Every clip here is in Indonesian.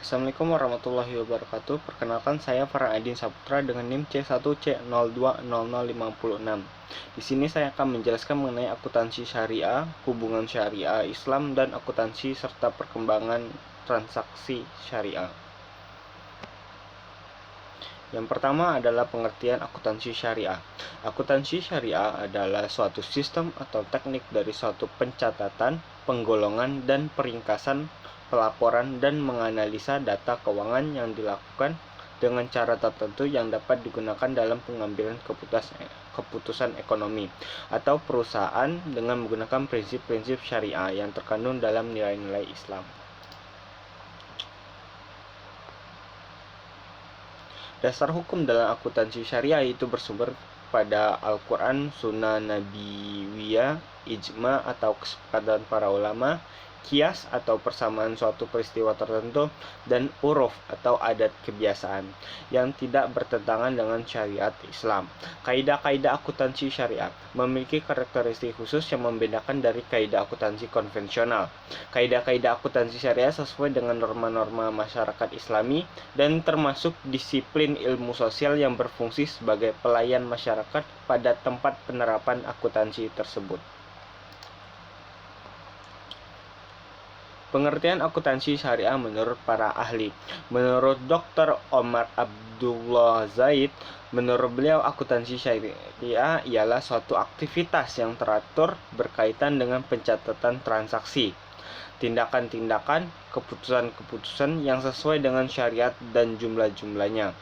Assalamualaikum warahmatullahi wabarakatuh. Perkenalkan, saya Farhan Adin Saputra dengan NIM C1C020056. Di sini saya akan menjelaskan mengenai akuntansi syariah, hubungan syariah Islam, dan akuntansi serta perkembangan transaksi syariah. Yang pertama adalah pengertian akuntansi syariah. Akuntansi syariah adalah suatu sistem atau teknik dari suatu pencatatan, penggolongan, dan peringkasan pelaporan dan menganalisa data keuangan yang dilakukan dengan cara tertentu yang dapat digunakan dalam pengambilan keputusan ekonomi atau perusahaan dengan menggunakan prinsip-prinsip syariah yang terkandung dalam nilai-nilai Islam. Dasar hukum dalam akuntansi syariah itu bersumber pada Al-Quran, Sunnah Nabawiyah, Ijma atau kesepakatan para ulama, kias atau persamaan suatu peristiwa tertentu, dan uruf atau adat kebiasaan yang tidak bertentangan dengan syariat Islam. Kaidah-kaidah akuntansi syariah memiliki karakteristik khusus yang membedakan dari kaidah akuntansi konvensional. Kaidah-kaidah akuntansi syariah sesuai dengan norma-norma masyarakat Islami dan termasuk disiplin ilmu sosial yang berfungsi sebagai pelayan masyarakat pada tempat penerapan akuntansi tersebut. Pengertian akuntansi syariah menurut para ahli. Menurut Dr. Omar Abdullah Zaid, menurut beliau akuntansi syariah ialah suatu aktivitas yang teratur berkaitan dengan pencatatan transaksi, tindakan-tindakan, keputusan-keputusan yang sesuai dengan syariat dan jumlah-jumlahnya.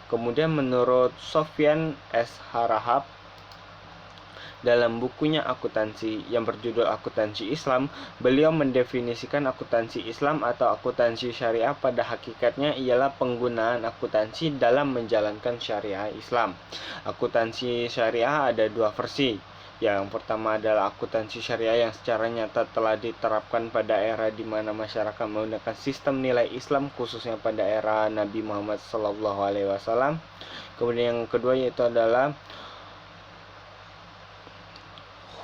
Kemudian menurut Sofyan S. Harahap, dalam bukunya akuntansi yang berjudul Akuntansi Islam, beliau mendefinisikan akuntansi Islam atau akuntansi syariah pada hakikatnya ialah penggunaan akuntansi dalam menjalankan syariah Islam. Akuntansi syariah ada dua versi. Yang pertama adalah akuntansi syariah yang secara nyata telah diterapkan pada era di mana masyarakat menggunakan sistem nilai Islam, khususnya pada era Nabi Muhammad SAW. Kemudian yang kedua yaitu adalah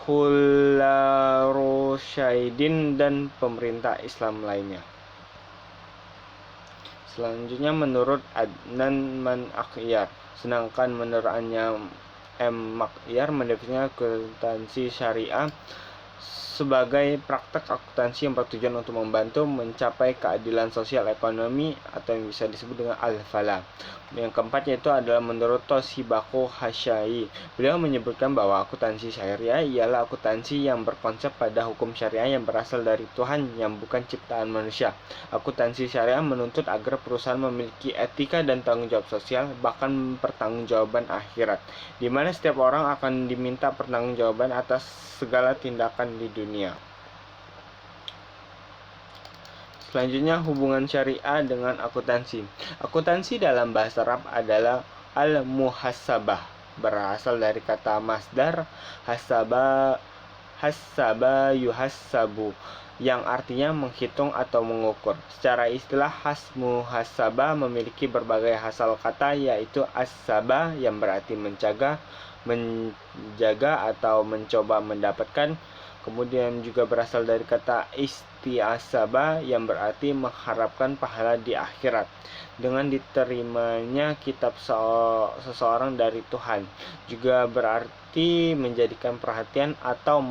Khulafaur-Rasyidin dan pemerintah Islam lainnya. Selanjutnya menurut Adnan Manakyar, sedangkan menurut Anya M. Makyar mendefinisikan akuntansi syariah sebagai praktek akuntansi yang bertujuan untuk membantu mencapai keadilan sosial ekonomi atau yang bisa disebut dengan al-falah. Yang keempat yaitu adalah menurut Toshibako Hasyai. Beliau menyebutkan bahwa akuntansi syariah ialah akuntansi yang berkonsep pada hukum syariah yang berasal dari Tuhan yang bukan ciptaan manusia. Akuntansi syariah menuntut agar perusahaan memiliki etika dan tanggung jawab sosial, bahkan pertanggungjawaban akhirat, di mana setiap orang akan diminta pertanggungjawaban atas segala tindakan di dunia. Selanjutnya hubungan syariah dengan akuntansi. Akuntansi dalam bahasa Arab adalah al-muhasabah, berasal dari kata masdar hasaba yuhasabu, yang artinya menghitung atau mengukur. Secara istilah muhasabah memiliki berbagai asal kata, yaitu as-sabah yang berarti menjaga atau mencoba mendapatkan. Kemudian juga berasal dari kata istiasabah yang berarti mengharapkan pahala di akhirat. Dengan diterimanya kitab seseorang dari Tuhan, juga berarti menjadikan perhatian atau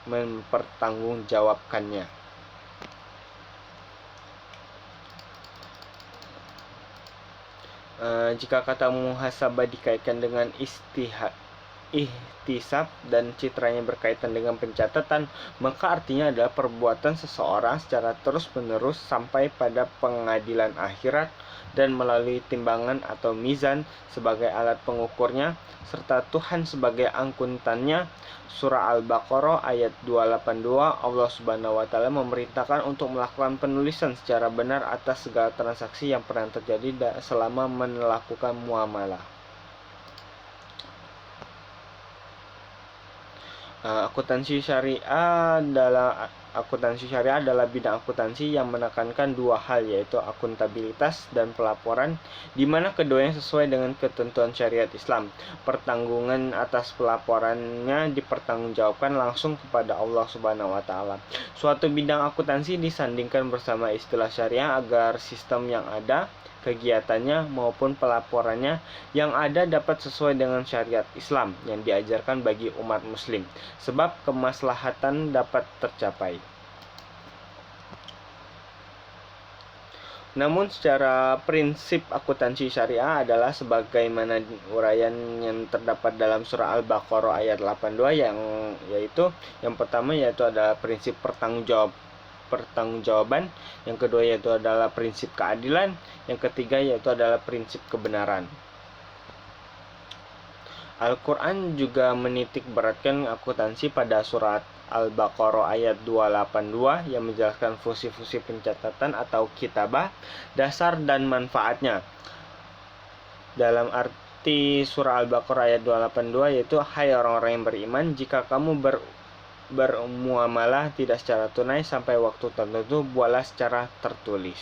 mempertanggungjawabkannya. Jika kata muhasabah dikaitkan dengan ihtisab dan citranya berkaitan dengan pencatatan, maka artinya adalah perbuatan seseorang secara terus-menerus sampai pada pengadilan akhirat dan melalui timbangan atau mizan sebagai alat pengukurnya, serta Tuhan sebagai angkutannya. Surah Al-Baqarah ayat 282, Allah Subhanahu wa Ta'ala memerintahkan untuk melakukan penulisan secara benar atas segala transaksi yang pernah terjadi selama melakukan muamalah. Akuntansi syariah Akuntansi syariah adalah bidang akuntansi yang menekankan dua hal, yaitu akuntabilitas dan pelaporan, di mana keduanya sesuai dengan ketentuan syariat Islam. Pertanggungan atas pelaporannya dipertanggungjawabkan langsung kepada Allah Subhanahu wa Ta'ala. Suatu bidang akuntansi disandingkan bersama istilah syariah agar sistem yang ada, kegiatannya maupun pelaporannya yang ada dapat sesuai dengan syariat Islam yang diajarkan bagi umat muslim, sebab kemaslahatan dapat tercapai. Namun secara prinsip akuntansi syariah adalah sebagaimana uraian yang terdapat dalam surah Al-Baqarah ayat 82, yaitu yang pertama yaitu adalah prinsip pertanggungjawaban, yang kedua yaitu adalah prinsip keadilan, yang ketiga yaitu adalah prinsip kebenaran. Al-Quran juga menitik beratkan akuntansi pada surat Al-Baqarah ayat 282 yang menjelaskan fungsi-fungsi pencatatan atau kitabah, dasar dan manfaatnya. Dalam arti surah Al-Baqarah ayat 282 yaitu, hai orang-orang yang beriman, jika kamu bermuamalah tidak secara tunai sampai waktu tertentu, buatlah secara tertulis.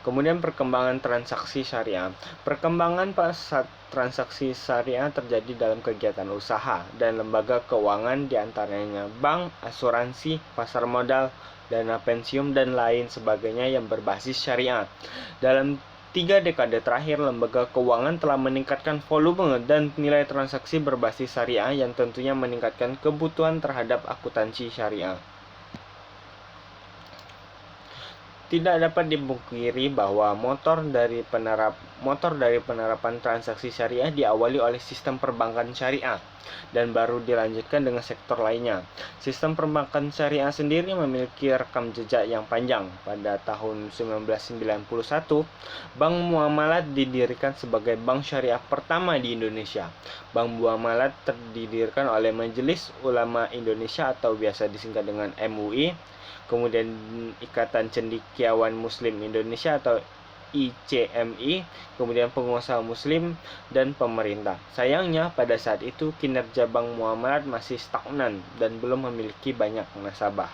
Kemudian perkembangan transaksi syariah. Perkembangan pasar transaksi syariah terjadi dalam kegiatan usaha dan lembaga keuangan, diantaranya bank, asuransi, pasar modal, dana pensiun, dan lain sebagainya yang berbasis syariah. Dalam 3 dekade terakhir, lembaga keuangan telah meningkatkan volume dan nilai transaksi berbasis syariah yang tentunya meningkatkan kebutuhan terhadap akuntansi syariah. Tidak dapat dipungkiri bahwa motor dari penerapan transaksi syariah diawali oleh sistem perbankan syariah dan baru dilanjutkan dengan sektor lainnya. Sistem perbankan syariah sendiri memiliki rekam jejak yang panjang. Pada tahun 1991, Bank Muamalat didirikan sebagai bank syariah pertama di Indonesia. Bank Muamalat terdirikan oleh Majelis Ulama Indonesia atau biasa disingkat dengan MUI, kemudian Ikatan Cendekiawan Muslim Indonesia atau ICMI, kemudian pengusaha muslim dan pemerintah. Sayangnya pada saat itu kinerja Bank Muamalat masih stagnan dan belum memiliki banyak nasabah.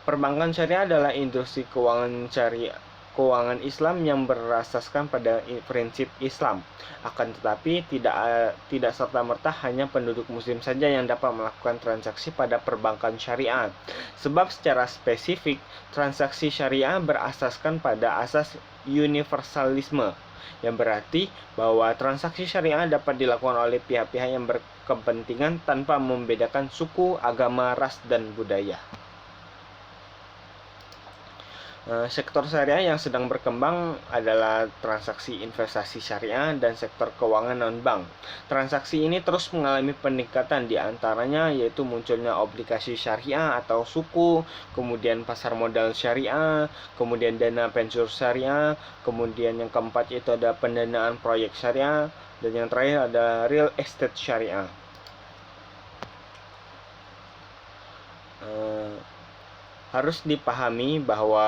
Perbankan syariah adalah industri keuangan Islam yang berasaskan pada prinsip Islam. Akan tetapi tidak serta-merta hanya penduduk muslim saja yang dapat melakukan transaksi pada perbankan syariah. Sebab secara spesifik, transaksi syariah berasaskan pada asas universalisme, yang berarti bahwa transaksi syariah dapat dilakukan oleh pihak-pihak yang berkepentingan tanpa membedakan suku, agama, ras, dan budaya. Sektor syariah yang sedang berkembang adalah transaksi investasi syariah dan sektor keuangan non-bank. Transaksi ini terus mengalami peningkatan, di antaranya yaitu munculnya obligasi syariah atau suku, kemudian pasar modal syariah, kemudian dana pensiun syariah, kemudian yang keempat itu ada pendanaan proyek syariah, dan yang terakhir ada real estate syariah. Harus dipahami bahwa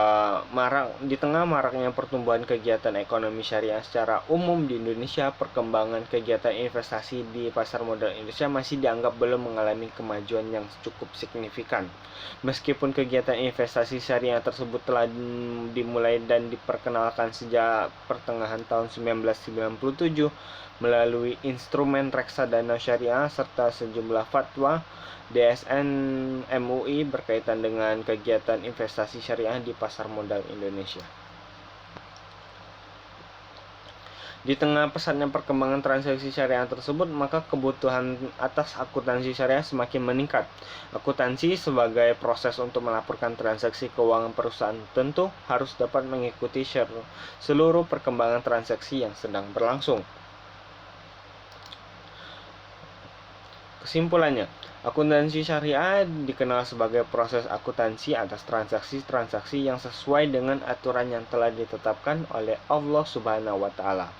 di tengah maraknya pertumbuhan kegiatan ekonomi syariah secara umum di Indonesia, perkembangan kegiatan investasi di pasar modal Indonesia masih dianggap belum mengalami kemajuan yang cukup signifikan. Meskipun kegiatan investasi syariah tersebut telah dimulai dan diperkenalkan sejak pertengahan tahun 1997 melalui instrumen reksadana syariah serta sejumlah fatwa DSN MUI berkaitan dengan kegiatan investasi syariah di pasar modal Indonesia. Di tengah pesatnya perkembangan transaksi syariah tersebut, maka kebutuhan atas akuntansi syariah semakin meningkat. Akuntansi sebagai proses untuk melaporkan transaksi keuangan perusahaan tentu harus dapat mengikuti seluruh perkembangan transaksi yang sedang berlangsung. Kesimpulannya, akuntansi syariah dikenal sebagai proses akuntansi atas transaksi-transaksi yang sesuai dengan aturan yang telah ditetapkan oleh Allah Subhanahu wa Ta'ala.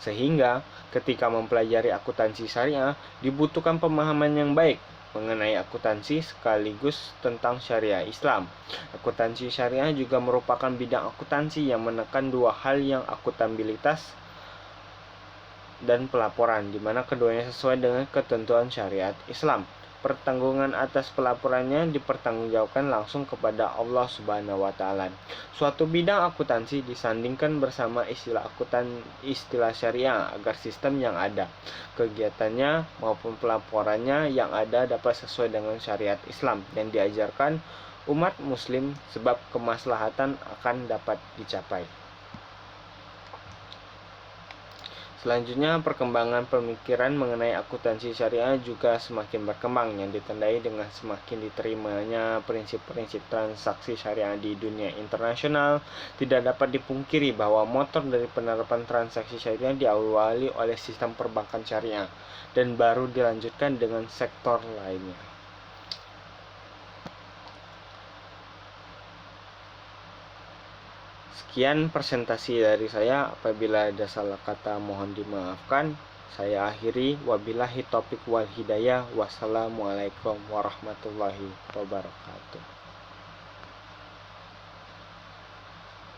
Sehingga ketika mempelajari akuntansi syariah dibutuhkan pemahaman yang baik mengenai akuntansi sekaligus tentang syariah Islam. Akuntansi syariah juga merupakan bidang akuntansi yang menekan dua hal, yang akuntabilitas dan pelaporan, di mana keduanya sesuai dengan ketentuan syariat Islam. Pertanggungan atas pelaporannya dipertanggungjawabkan langsung kepada Allah Subhanahu wa taala. Suatu bidang akuntansi disandingkan bersama istilah syariah agar sistem yang ada, kegiatannya maupun pelaporannya yang ada dapat sesuai dengan syariat Islam yang diajarkan umat muslim, sebab kemaslahatan akan dapat dicapai. Selanjutnya, perkembangan pemikiran mengenai akuntansi syariah juga semakin berkembang, yang ditandai dengan semakin diterimanya prinsip-prinsip transaksi syariah di dunia internasional. Tidak dapat dipungkiri bahwa motor dari penerapan transaksi syariah diawali oleh sistem perbankan syariah dan baru dilanjutkan dengan sektor lainnya. Sekian presentasi dari saya. Apabila ada salah kata mohon dimaafkan. Saya akhiri. Wabillahi taufiq wal hidayah. Wassalamualaikum warahmatullahi wabarakatuh.